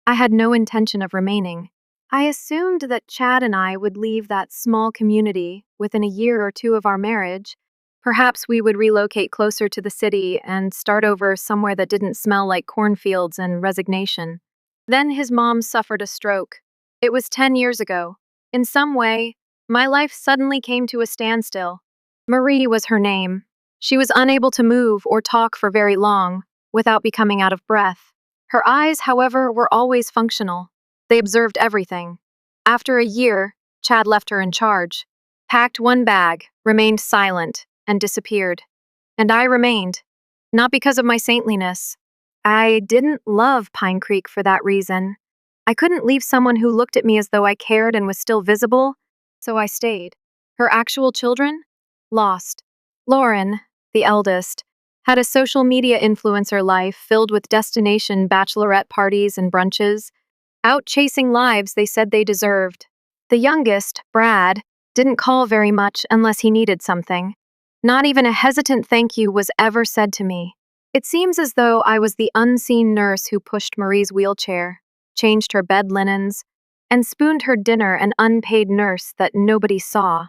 I had no intention of remaining. I assumed that Chad and I would leave that small community within a year or two of our marriage. Perhaps we would relocate closer to the city and start over somewhere that didn't smell like cornfields and resignation. Then his mom suffered a stroke. It was 10 years ago. In some way, my life suddenly came to a standstill. Marie was her name. She was unable to move or talk for very long without becoming out of breath. Her eyes, however, were always functional. They observed everything. After a year, Chad left her in charge, packed one bag, remained silent, and disappeared. And I remained. Not because of my saintliness. I didn't love Pine Creek for that reason. I couldn't leave someone who looked at me as though I cared and was still visible, so I stayed. Her actual children? Lost. Lauren, the eldest, had a social media influencer life filled with destination bachelorette parties and brunches, out chasing lives they said they deserved. The youngest, Brad, didn't call very much unless he needed something. Not even a hesitant thank you was ever said to me. It seems as though I was the unseen nurse who pushed Marie's wheelchair, changed her bed linens, and spooned her dinner, an unpaid nurse that nobody saw.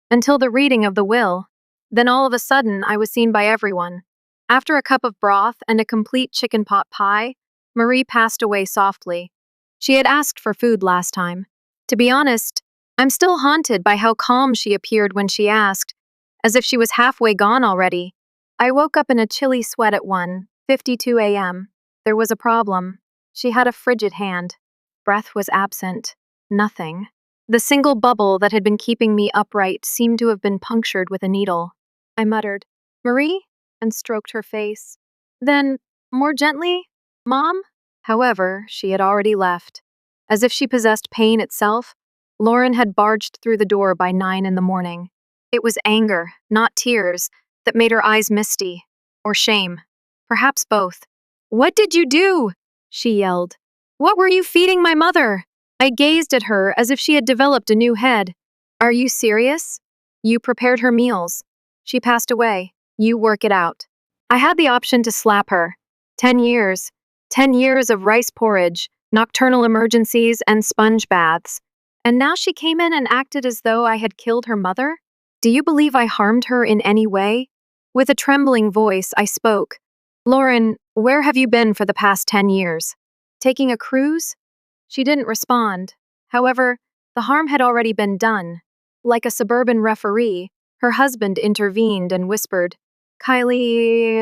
Until the reading of the will. Then all of a sudden, I was seen by everyone. After a cup of broth and a complete chicken pot pie, Marie passed away softly. She had asked for food last time. To be honest, I'm still haunted by how calm she appeared when she asked, as if she was halfway gone already. I woke up in a chilly sweat at 1:52 a.m. There was a problem. She had a frigid hand. Breath was absent. Nothing. The single bubble that had been keeping me upright seemed to have been punctured with a needle. I muttered, "Marie?" and stroked her face. Then, more gently, "Mom?" However, she had already left. As if she possessed pain itself, Lauren had barged through the door by 9 in the morning. It was anger, not tears, that made her eyes misty. Or shame. Perhaps both. "What did you do?" she yelled. "What were you feeding my mother?" I gazed at her as if she had developed a new head. "Are you serious? You prepared her meals. She passed away. You work it out." I had the option to slap her. 10 years. 10 years of rice porridge, nocturnal emergencies, and sponge baths. And now she came in and acted as though I had killed her mother? Do you believe I harmed her in any way? With a trembling voice, I spoke. "Lauren, where have you been for the past 10 years? Taking a cruise?" She didn't respond. However, the harm had already been done. Like a suburban referee, her husband intervened and whispered, "Kylie,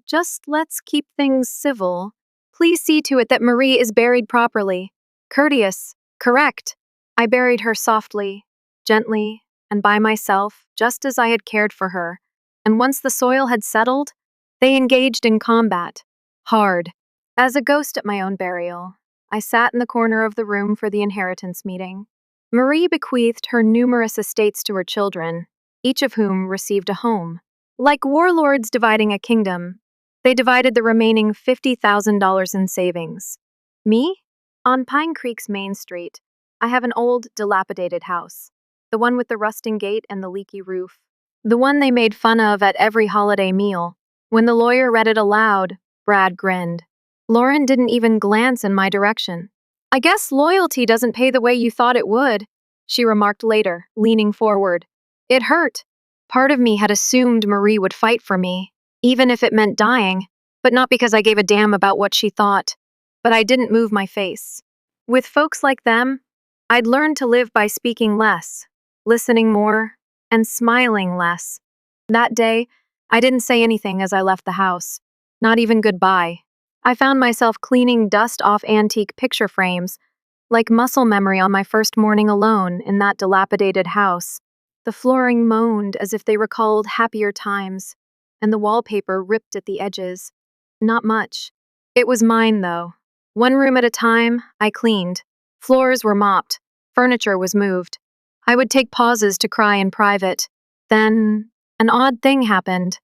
just let's keep things civil. Please see to it that Marie is buried properly." Courteous, correct. I buried her softly, gently, and by myself, just as I had cared for her. And once the soil had settled, they engaged in combat. Hard. As a ghost at my own burial, I sat in the corner of the room for the inheritance meeting. Marie bequeathed her numerous estates to her children, each of whom received a home. Like warlords dividing a kingdom, they divided the remaining $50,000 in savings. Me? On Pine Creek's Main Street, I have an old, dilapidated house. The one with the rusting gate and the leaky roof. The one they made fun of at every holiday meal. When the lawyer read it aloud, Brad grinned. Lauren didn't even glance in my direction. "I guess loyalty doesn't pay the way you thought it would," she remarked later, leaning forward. It hurt. Part of me had assumed Marie would fight for me, even if it meant dying, but not because I gave a damn about what she thought. But I didn't move my face. With folks like them, I'd learned to live by speaking less, listening more, and smiling less. That day, I didn't say anything as I left the house, not even goodbye. I found myself cleaning dust off antique picture frames, like muscle memory on my first morning alone in that dilapidated house. The flooring moaned as if they recalled happier times, and the wallpaper ripped at the edges. Not much. It was mine, though. One room at a time, I cleaned. Floors were mopped. Furniture was moved. I would take pauses to cry in private. Then, an odd thing happened.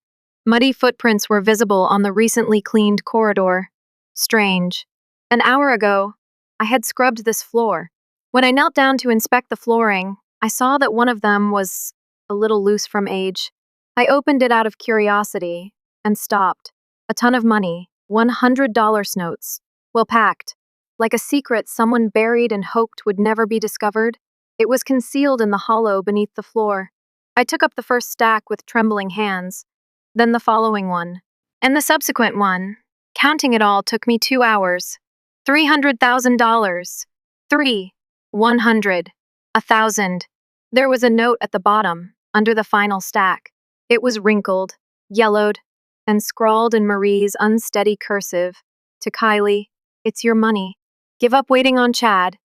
Muddy footprints were visible on the recently cleaned corridor. Strange. An hour ago, I had scrubbed this floor. When I knelt down to inspect the flooring, I saw that one of them was a little loose from age. I opened it out of curiosity and stopped. A ton of money, $100 notes, well packed. like a secret someone buried and hoped would never be discovered. It was concealed in the hollow beneath the floor. I took up the first stack with trembling hands, then the following one, and the subsequent one. Counting it all took me 2 hours. $300,000. 3. 100. 1,000. There was a note at the bottom, under the final stack. It was wrinkled, yellowed, and scrawled in Marie's unsteady cursive. To Kylie, it's your money. Give up waiting on Chad.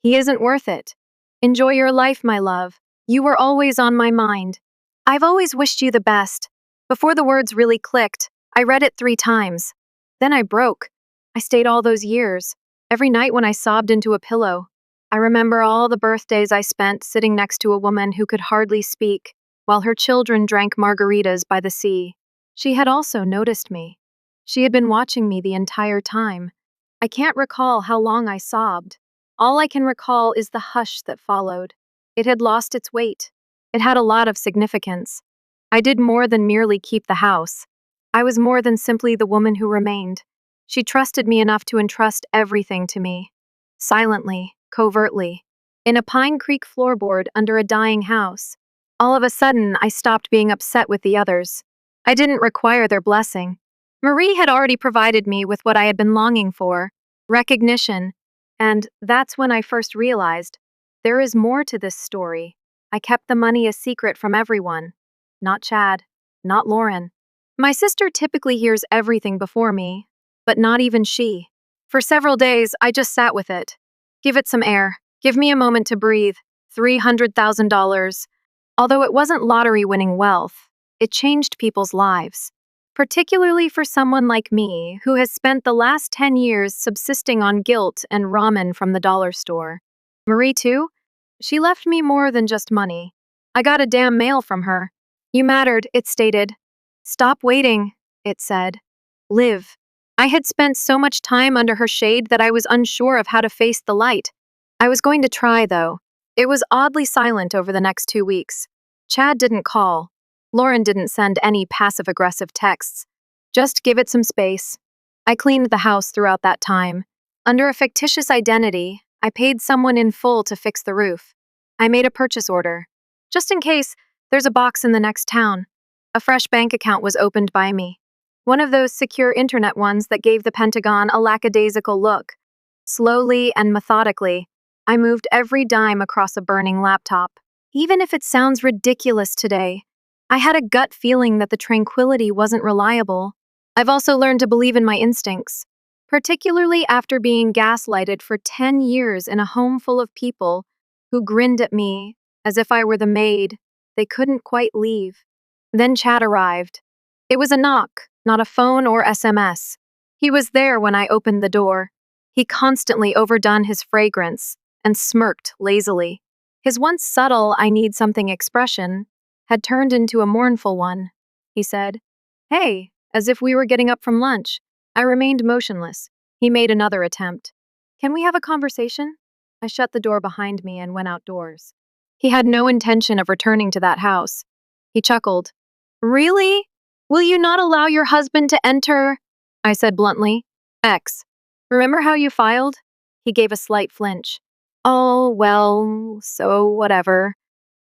He isn't worth it. Enjoy your life, my love. You were always on my mind. I've always wished you the best. Before the words really clicked, I read it 3 times. Then I broke. I stayed all those years, every night when I sobbed into a pillow. I remember all the birthdays I spent sitting next to a woman who could hardly speak, while her children drank margaritas by the sea. She had also noticed me. She had been watching me the entire time. I can't recall how long I sobbed. All I can recall is the hush that followed. It had lost its weight. It had a lot of significance. I did more than merely keep the house. I was more than simply the woman who remained. She trusted me enough to entrust everything to me. Silently, covertly, in a Pine Creek floorboard under a dying house. All of a sudden, I stopped being upset with the others. I didn't require their blessing. Marie had already provided me with what I had been longing for, recognition, and that's when I first realized there is more to this story. I kept the money a secret from everyone. Not Chad, not Lauren. My sister typically hears everything before me, but not even she. For several days, I just sat with it. Give it some air. Give me a moment to breathe. $300,000. Although it wasn't lottery-winning wealth, it changed people's lives. Particularly for someone like me, who has spent the last 10 years subsisting on guilt and ramen from the dollar store. Marie, too? She left me more than just money. I got a damn mail from her. You mattered, it stated. Stop waiting, it said. Live. I had spent so much time under her shade that I was unsure of how to face the light. I was going to try, though. It was oddly silent over the next 2 weeks. Chad didn't call. Lauren didn't send any passive-aggressive texts. Just give it some space. I cleaned the house throughout that time. Under a fictitious identity, I paid someone in full to fix the roof. I made a purchase order. Just in case, there's a box in the next town. A fresh bank account was opened by me. One of those secure internet ones that gave the Pentagon a lackadaisical look. Slowly and methodically, I moved every dime across a burning laptop. Even if it sounds ridiculous today, I had a gut feeling that the tranquility wasn't reliable. I've also learned to believe in my instincts, particularly after being gaslighted for 10 years in a home full of people who grinned at me as if I were the maid they couldn't quite leave. Then Chad arrived. It was a knock, not a phone or SMS. He was there when I opened the door. He constantly overdone his fragrance and smirked lazily. His once subtle "I need something" expression had turned into a mournful one. He said, "Hey," as if we were getting up from lunch. I remained motionless. He made another attempt. "Can we have a conversation?" I shut the door behind me and went outdoors. He had no intention of returning to that house. He chuckled. "Really? Will you not allow your husband to enter?" I said bluntly. "X. Remember how you filed?" He gave a slight flinch. "Oh, well, so whatever.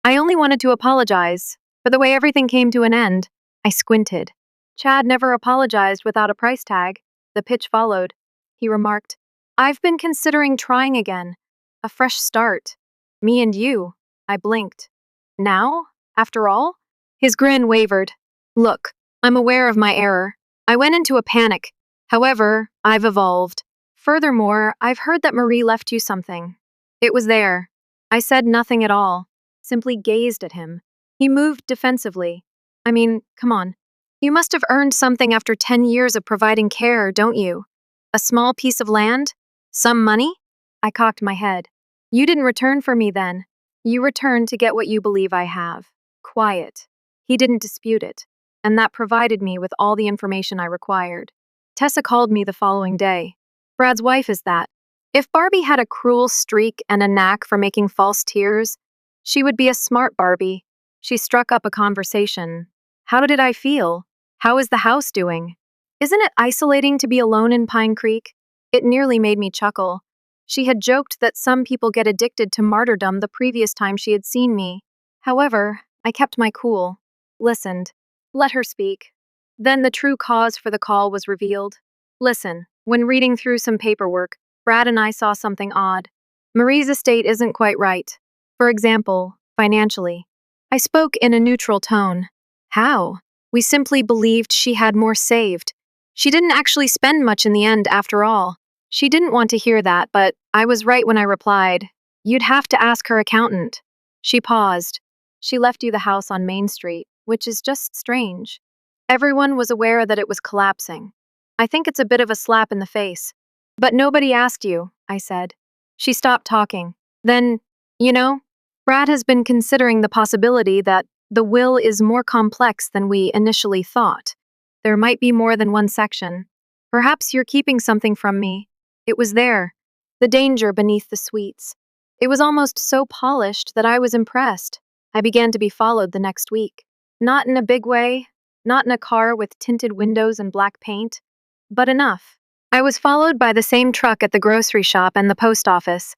I only wanted to apologize for the way everything came to an end." I squinted. Chad never apologized without a price tag. The pitch followed. He remarked, "I've been considering trying again. A fresh start. Me and you." I blinked. "Now? After all?" His grin wavered. "Look, I'm aware of my error. I went into a panic. However, I've evolved. Furthermore, I've heard that Marie left you something." It was there. I said nothing at all, simply gazed at him. He moved defensively. "I mean, come on. You must have earned something after 10 years of providing care, don't you? A small piece of land? Some money?" I cocked my head. "You didn't return for me then. You returned to get what you believe I have. Quiet." He didn't dispute it, and that provided me with all the information I required. Tessa called me the following day. Brad's wife is that. If Barbie had a cruel streak and a knack for making false tears, she would be a smart Barbie. She struck up a conversation. How did I feel? How is the house doing? Isn't it isolating to be alone in Pine Creek? It nearly made me chuckle. She had joked that some people get addicted to martyrdom the previous time she had seen me. However, I kept my cool, listened, let her speak. Then the true cause for the call was revealed. Listen, when reading through some paperwork, Brad and I saw something odd. Marie's estate isn't quite right. For example, financially. I spoke in a neutral tone. How? We simply believed she had more saved. She didn't actually spend much in the end, after all. She didn't want to hear that, but I was right when I replied. You'd have to ask her accountant. She paused. She left you the house on Main Street, which is just strange. Everyone was aware that it was collapsing. I think it's a bit of a slap in the face. But nobody asked you, I said. She stopped talking. Then, you know, Brad has been considering the possibility that the will is more complex than we initially thought. There might be more than one section. Perhaps you're keeping something from me. It was there, the danger beneath the sweets. It was almost so polished that I was impressed. I began to be followed the next week. Not in a big way, not in a car with tinted windows and black paint, but enough. I was followed by the same truck at the grocery shop and the post office.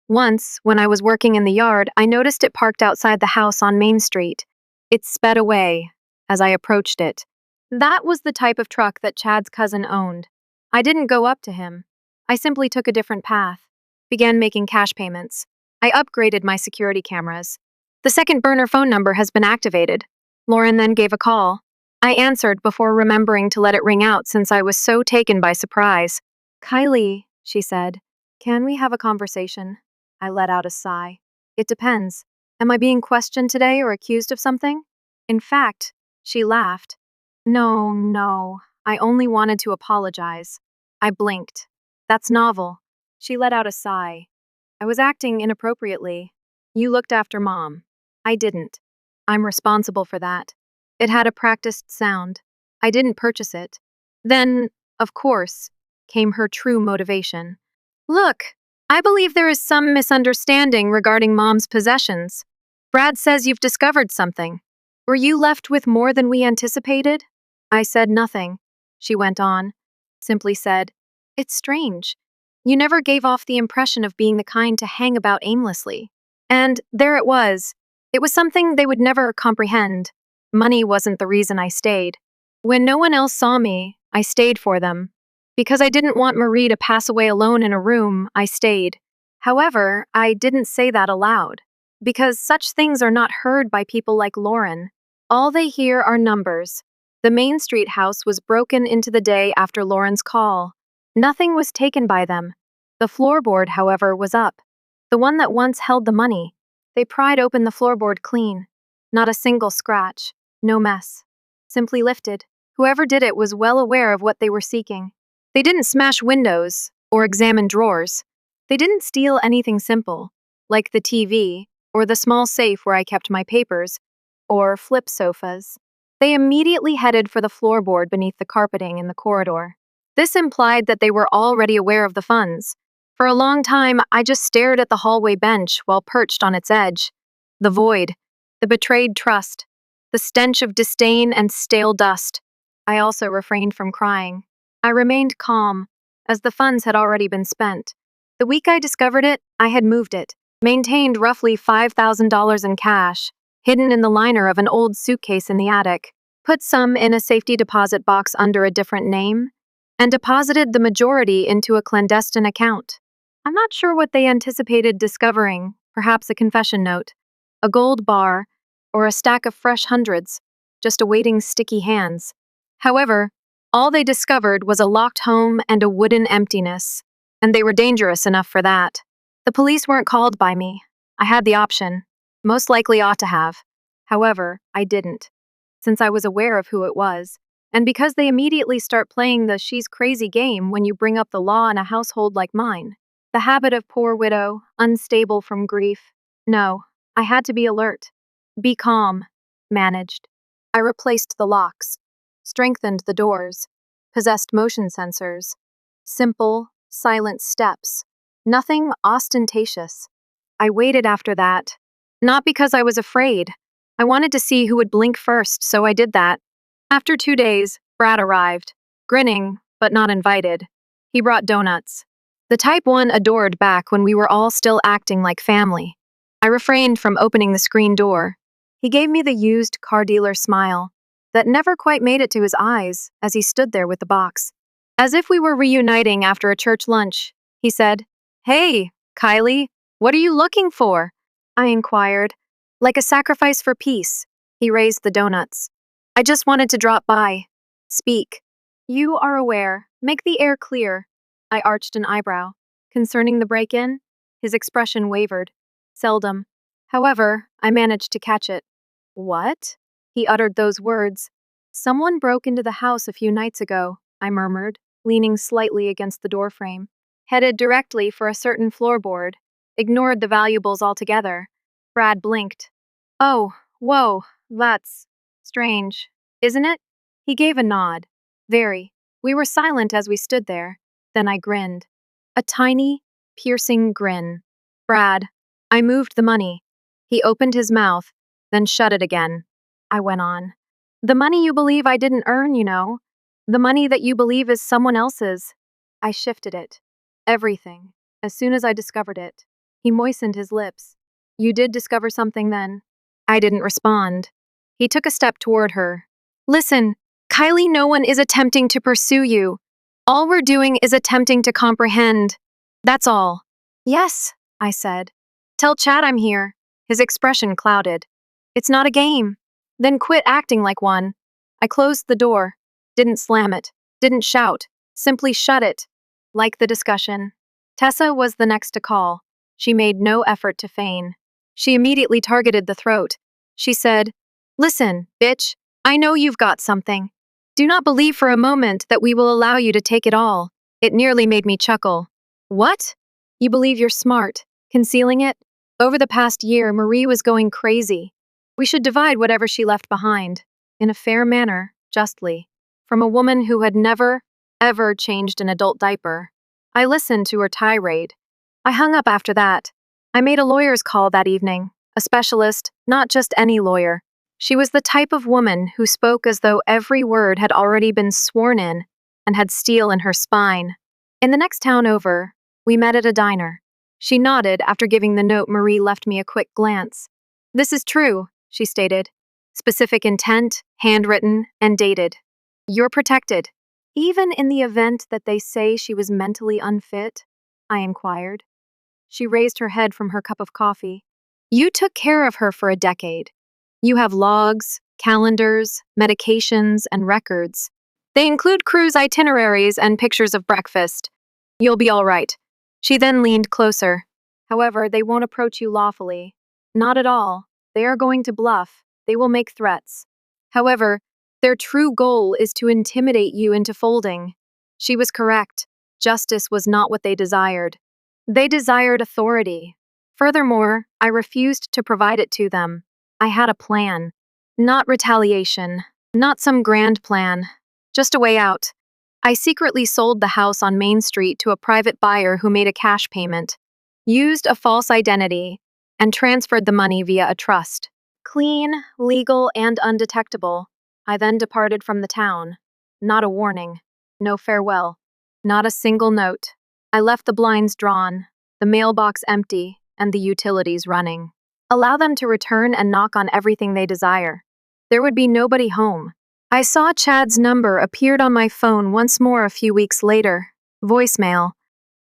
Once, when I was working in the yard, I noticed it parked outside the house on Main Street. It sped away as I approached it. That was the type of truck that Chad's cousin owned. I didn't go up to him. I simply took a different path, began making cash payments. I upgraded my security cameras. The second burner phone number has been activated. Lauren then gave a call. I answered before remembering to let it ring out since I was so taken by surprise. Kylie, she said, can we have a conversation? I let out a sigh. It depends. Am I being questioned today or accused of something? In fact, she laughed. No, I only wanted to apologize. I blinked. That's novel. She let out a sigh. I was acting inappropriately. You looked after Mom. I didn't. I'm responsible for that. It had a practiced sound. I didn't purchase it. Then, of course, came her true motivation. Look, I believe there is some misunderstanding regarding Mom's possessions. Brad says you've discovered something. Were you left with more than we anticipated? I said nothing. She went on. Simply said, it's strange. You never gave off the impression of being the kind to hang about aimlessly. And there it was. It was something they would never comprehend. Money wasn't the reason I stayed. When no one else saw me, I stayed for them. Because I didn't want Marie to pass away alone in a room, I stayed. However, I didn't say that aloud. Because such things are not heard by people like Lauren. All they hear are numbers. The Main Street house was broken into the day after Lauren's call. Nothing was taken by them. The floorboard, however, was up. The one that once held the money. They pried open the floorboard clean. Not a single scratch. No mess. Simply lifted. Whoever did it was well aware of what they were seeking. They didn't smash windows or examine drawers. They didn't steal anything simple, like the TV or the small safe where I kept my papers, or flip sofas. They immediately headed for the floorboard beneath the carpeting in the corridor. This implied that they were already aware of the funds. For a long time, I just stared at the hallway bench while perched on its edge. The void, the betrayed trust, the stench of disdain and stale dust. I also refrained from crying. I remained calm, as the funds had already been spent. The week I discovered it, I had moved it, maintained roughly $5,000 in cash, hidden in the liner of an old suitcase in the attic, put some in a safety deposit box under a different name, and deposited the majority into a clandestine account. I'm not sure what they anticipated discovering, perhaps a confession note, a gold bar, or a stack of fresh hundreds, just awaiting sticky hands. However, all they discovered was a locked home and a wooden emptiness, and they were dangerous enough for that. The police weren't called by me. I had the option. Most likely ought to have. However, I didn't, since I was aware of who it was, and because they immediately start playing the she's crazy game when you bring up the law in a household like mine. The habit of poor widow, unstable from grief. No, I had to be alert. Be calm. Managed. I replaced the locks, strengthened the doors, possessed motion sensors. Simple, silent steps. Nothing ostentatious. I waited after that. Not because I was afraid. I wanted to see who would blink first, so I did that. After 2 days, Brad arrived, grinning, but not invited. He brought donuts. The type one adored back when we were all still acting like family. I refrained from opening the screen door. He gave me the used car dealer smile that never quite made it to his eyes as he stood there with the box. As if we were reuniting after a church lunch, he said, "Hey, Kylie, what are you looking for?" I inquired. "Like a sacrifice for peace." He raised the donuts. "I just wanted to drop by. Speak. You are aware. Make the air clear." I arched an eyebrow. Concerning the break-in? His expression wavered. Seldom. However, I managed to catch it. "What?" He uttered those words. "Someone broke into the house a few nights ago," I murmured, leaning slightly against the doorframe. "Headed directly for a certain floorboard. Ignored the valuables altogether." Brad blinked. "Oh, whoa, that's strange, isn't it?" He gave a nod. "Very." We were silent as we stood there. Then I grinned. A tiny, piercing grin. "Brad, I moved the money." He opened his mouth, then shut it again. I went on. "The money you believe I didn't earn, you know. The money that you believe is someone else's." I shifted it. Everything. As soon as I discovered it. He moistened his lips. "You did discover something then?" I didn't respond. He took a step toward her. "Listen, Kylie, no one is attempting to pursue you. All we're doing is attempting to comprehend. That's all." "Yes," I said. "Tell Chad I'm here." His expression clouded. "It's not a game." "Then quit acting like one." I closed the door. Didn't slam it. Didn't shout. Simply shut it. Like the discussion. Tessa was the next to call. She made no effort to feign. She immediately targeted the throat. She said, "Listen, bitch, I know you've got something. Do not believe for a moment that we will allow you to take it all." It nearly made me chuckle. "What? You believe you're smart, concealing it?" Over the past year, Marie was going crazy. We should divide whatever she left behind. In a fair manner, justly. From a woman who had never, ever changed an adult diaper. I listened to her tirade. I hung up after that. I made a lawyer's call that evening. A specialist, not just any lawyer. She was the type of woman who spoke as though every word had already been sworn in and had steel in her spine. In the next town over, we met at a diner. She nodded after giving the note. Marie left me a quick glance. "This is true," she stated. "Specific intent, handwritten, and dated. You're protected." "Even in the event that they say she was mentally unfit?" I inquired. She raised her head from her cup of coffee. "You took care of her for a decade. You have logs, calendars, medications, and records. They include cruise itineraries and pictures of breakfast. You'll be all right." She then leaned closer. "However, they won't approach you lawfully. Not at all. They are going to bluff. They will make threats. However, their true goal is to intimidate you into folding." She was correct. Justice was not what they desired. They desired authority. Furthermore, I refused to provide it to them. I had a plan. Not retaliation. Not some grand plan. Just a way out. I secretly sold the house on Main Street to a private buyer who made a cash payment, used a false identity, and transferred the money via a trust. Clean, legal, and undetectable. I then departed from the town. Not a warning. No farewell. Not a single note. I left the blinds drawn, the mailbox empty, and the utilities running. Allow them to return and knock on everything they desire. There would be nobody home. I saw Chad's number appeared on my phone once more a few weeks later. Voicemail.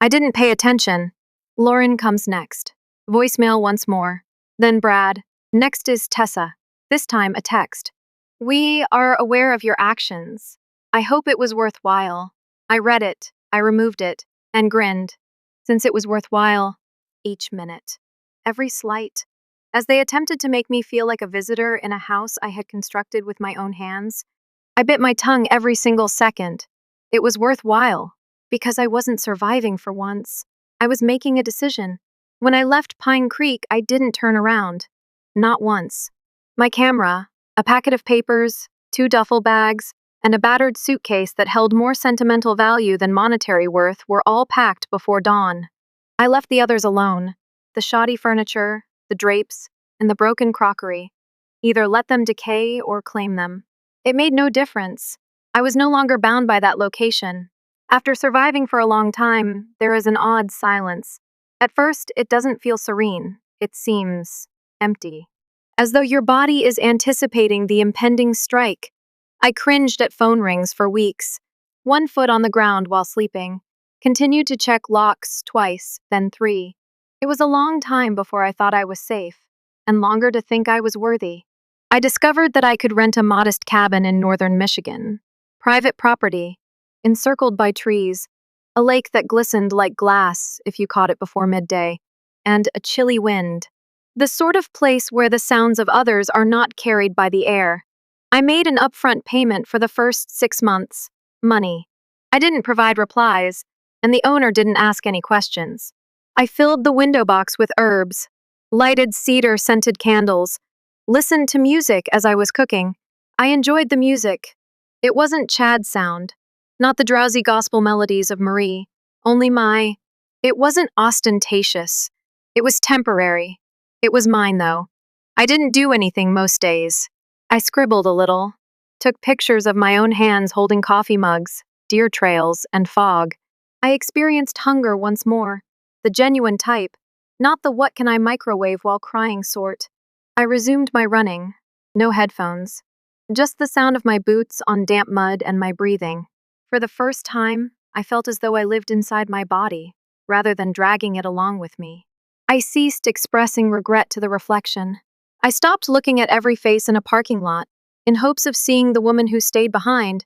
I didn't pay attention. Lauren comes next. Voicemail once more. Then Brad. Next is Tessa. This time a text. "We are aware of your actions. I hope it was worthwhile." I read it, I removed it, and grinned. Since it was worthwhile. Each minute. Every slight. As they attempted to make me feel like a visitor in a house I had constructed with my own hands, I bit my tongue every single second. It was worthwhile, because I wasn't surviving for once. I was making a decision. When I left Pine Creek, I didn't turn around. Not once. My camera, a packet of papers, 2 duffel bags, and a battered suitcase that held more sentimental value than monetary worth were all packed before dawn. I left the others alone. The shoddy furniture, the drapes, and the broken crockery. Either let them decay or claim them. It made no difference. I was no longer bound by that location. After surviving for a long time, there is an odd silence. At first, it doesn't feel serene, it seems empty, as though your body is anticipating the impending strike. I cringed at phone rings for weeks, one foot on the ground while sleeping, continued to check locks twice, then three. It was a long time before I thought I was safe, and longer to think I was worthy. I discovered that I could rent a modest cabin in northern Michigan, private property, encircled by trees, a lake that glistened like glass if you caught it before midday, and a chilly wind. The sort of place where the sounds of others are not carried by the air. I made an upfront payment for the first 6 months. Money. I didn't provide replies, and the owner didn't ask any questions. I filled the window box with herbs, lighted cedar-scented candles, listened to music as I was cooking. I enjoyed the music. It wasn't Chad's sound, not the drowsy gospel melodies of Marie, only my. It wasn't ostentatious. It was temporary. It was mine, though. I didn't do anything most days. I scribbled a little, took pictures of my own hands holding coffee mugs, deer trails, and fog. I experienced hunger once more, the genuine type, not the what can I microwave while crying sort. I resumed my running, no headphones, just the sound of my boots on damp mud and my breathing. For the first time, I felt as though I lived inside my body, rather than dragging it along with me. I ceased expressing regret to the reflection. I stopped looking at every face in a parking lot, in hopes of seeing the woman who stayed behind,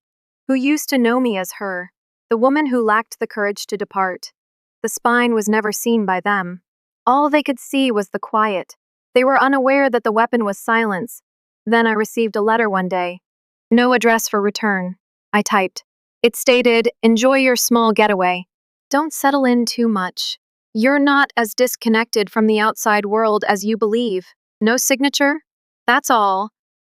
who used to know me as her, the woman who lacked the courage to depart. The spine was never seen by them. All they could see was the quiet. They were unaware that the weapon was silence. Then I received a letter one day. No address for return. I typed. It stated, "Enjoy your small getaway. Don't settle in too much. You're not as disconnected from the outside world as you believe." No signature? That's all.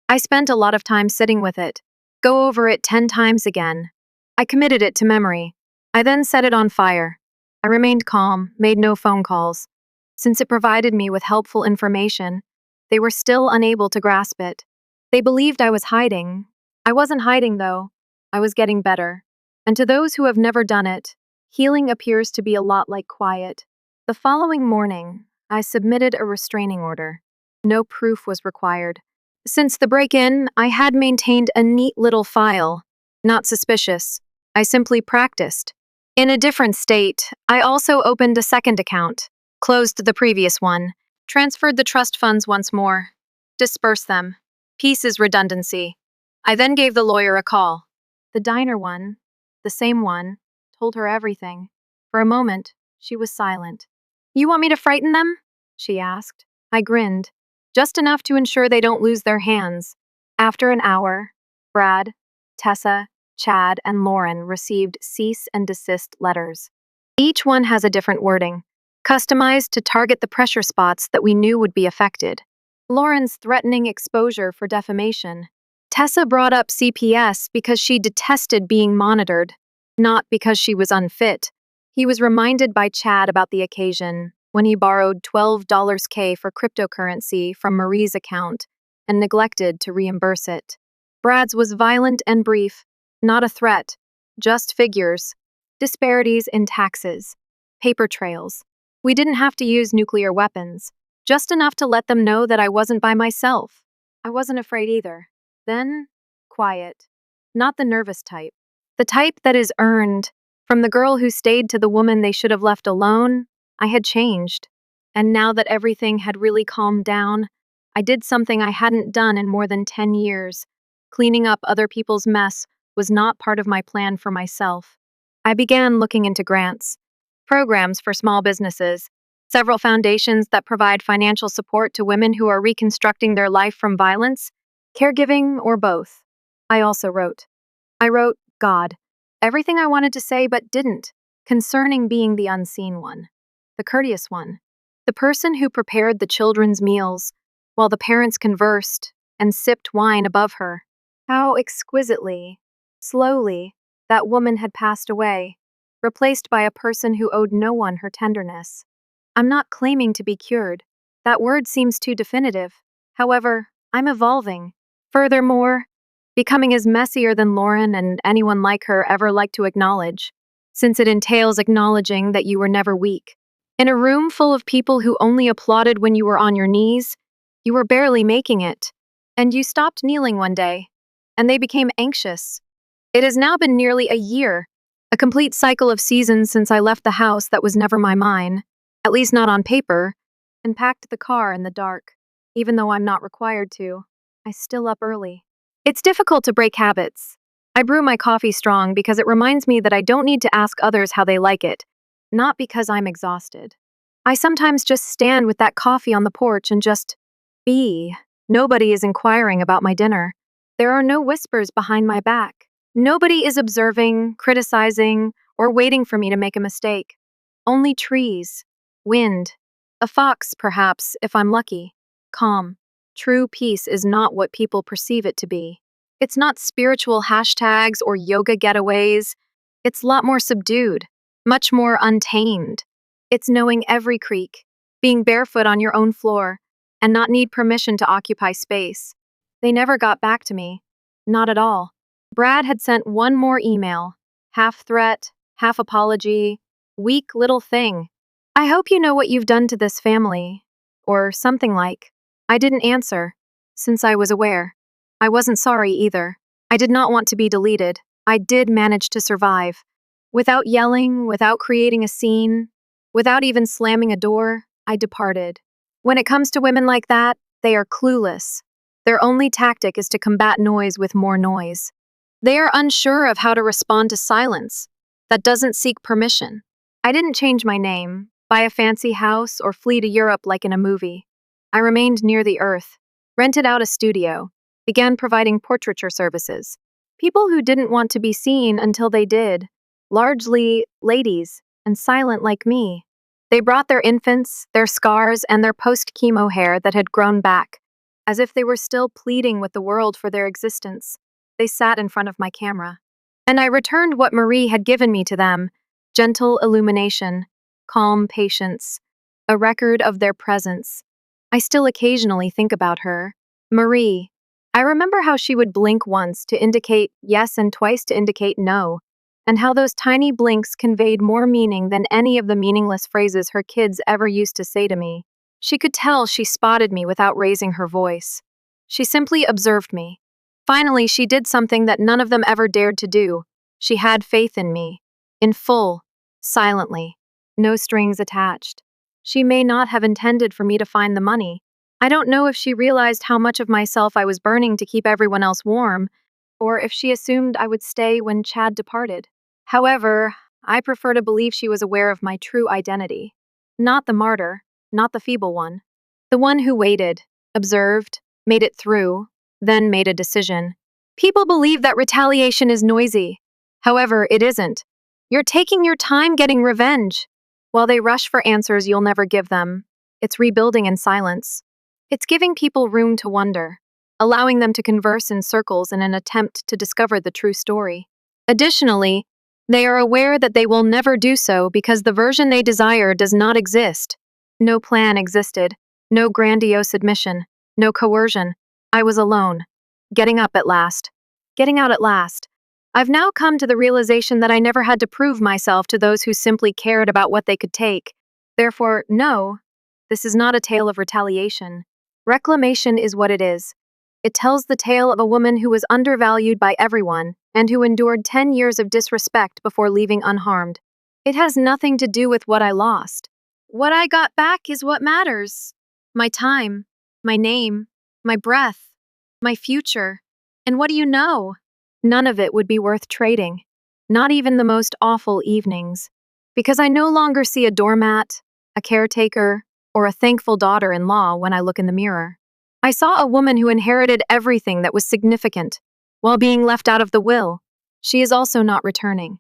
I spent a lot of time sitting with it. Go over it 10 times again. I committed it to memory. I then set it on fire. I remained calm, made no phone calls. Since it provided me with helpful information, they were still unable to grasp it. They believed I was hiding. I wasn't hiding, though. I was getting better. And to those who have never done it, healing appears to be a lot like quiet. The following morning, I submitted a restraining order. No proof was required. Since the break-in, I had maintained a neat little file. Not suspicious. I simply practiced. In a different state, I also opened a second account, closed the previous one, transferred the trust funds once more, dispersed them. Peace is redundancy. I then gave the lawyer a call. The diner one, the same one, told her everything. For a moment, she was silent. "You want me to frighten them?" she asked. I grinned, just enough to ensure they don't lose their hands. After an hour, Brad, Tessa, Chad, and Lauren received cease and desist letters. Each one has a different wording, customized to target the pressure spots that we knew would be affected. Lauren's threatening exposure for defamation. Tessa brought up CPS because she detested being monitored, not because she was unfit. He was reminded by Chad about the occasion when he borrowed $12K for cryptocurrency from Marie's account and neglected to reimburse it. Brad's was violent and brief, not a threat, just figures, disparities in taxes, paper trails. We didn't have to use nuclear weapons, just enough to let them know that I wasn't by myself. I wasn't afraid either. Then, quiet. Not the nervous type. The type that is earned. From the girl who stayed to the woman they should have left alone, I had changed. And now that everything had really calmed down, I did something I hadn't done in more than 10 years. Cleaning up other people's mess was not part of my plan for myself. I began looking into grants, programs for small businesses, several foundations that provide financial support to women who are reconstructing their life from violence, caregiving, or both. I also wrote. I wrote, God, everything I wanted to say but didn't, concerning being the unseen one, the courteous one, the person who prepared the children's meals, while the parents conversed and sipped wine above her. How exquisitely, slowly, that woman had passed away, replaced by a person who owed no one her tenderness. I'm not claiming to be cured. That word seems too definitive. However, I'm evolving. Furthermore, becoming is messier than Lauren and anyone like her ever liked to acknowledge. since it entails acknowledging that you were never weak. In a room full of people who only applauded when you were on your knees, you were barely making it. And you stopped kneeling one day, and they became anxious. It has now been nearly a year, a complete cycle of seasons since I left the house that was never mine, at least not on paper, and packed the car in the dark. Even though I'm not required to, I still up early. It's difficult to break habits. I brew my coffee strong because it reminds me that I don't need to ask others how they like it, not because I'm exhausted. I sometimes just stand with that coffee on the porch and just be. Nobody is inquiring about my dinner. There are no whispers behind my back. Nobody is observing, criticizing, or waiting for me to make a mistake. Only trees, wind, a fox, perhaps, if I'm lucky. Calm. True peace is not what people perceive it to be. It's not spiritual hashtags or yoga getaways. It's a lot more subdued, much more untamed. It's knowing every creak, being barefoot on your own floor, and not need permission to occupy space. They never got back to me. Not at all. Brad had sent one more email. Half threat, half apology. Weak little thing. I hope you know what you've done to this family. Or something like. I didn't answer, since I was aware. I wasn't sorry either. I did not want to be deleted. I did manage to survive. Without yelling, without creating a scene, without even slamming a door, I departed. When it comes to women like that, they are clueless. Their only tactic is to combat noise with more noise. They are unsure of how to respond to silence that doesn't seek permission. I didn't change my name, buy a fancy house, or flee to Europe like in a movie. I remained near the earth, rented out a studio, began providing portraiture services. People who didn't want to be seen until they did, largely ladies and silent like me. They brought their infants, their scars, and their post-chemo hair that had grown back, as if they were still pleading with the world for their existence. They sat in front of my camera. And I returned what Marie had given me to them, gentle illumination, calm patience, a record of their presence. I still occasionally think about her. Marie. I remember how she would blink once to indicate yes and twice to indicate no, and how those tiny blinks conveyed more meaning than any of the meaningless phrases her kids ever used to say to me. She could tell she spotted me without raising her voice. She simply observed me. Finally, she did something that none of them ever dared to do. She had faith in me. In full. Silently. No strings attached. She may not have intended for me to find the money. I don't know if she realized how much of myself I was burning to keep everyone else warm, or if she assumed I would stay when Chad departed. However, I prefer to believe she was aware of my true identity. Not the martyr, not the feeble one. The one who waited, observed, made it through, then made a decision. People believe that retaliation is noisy. However, it isn't. You're taking your time getting revenge. While they rush for answers you'll never give them, it's rebuilding in silence. It's giving people room to wonder, allowing them to converse in circles in an attempt to discover the true story. Additionally, they are aware that they will never do so because the version they desire does not exist. No plan existed, no grandiose admission, no coercion. I was alone. Getting up at last. Getting out at last. I've now come to the realization that I never had to prove myself to those who simply cared about what they could take. Therefore, no, this is not a tale of retaliation. Reclamation is what it is. It tells the tale of a woman who was undervalued by everyone and who endured 10 years of disrespect before leaving unharmed. It has nothing to do with what I lost. What I got back is what matters. My time, my name, my breath, my future. And what do you know? None of it would be worth trading. Not even the most awful evenings. Because I no longer see a doormat, a caretaker, or a thankful daughter-in-law when I look in the mirror. I saw a woman who inherited everything that was significant, while being left out of the will. She is also not returning.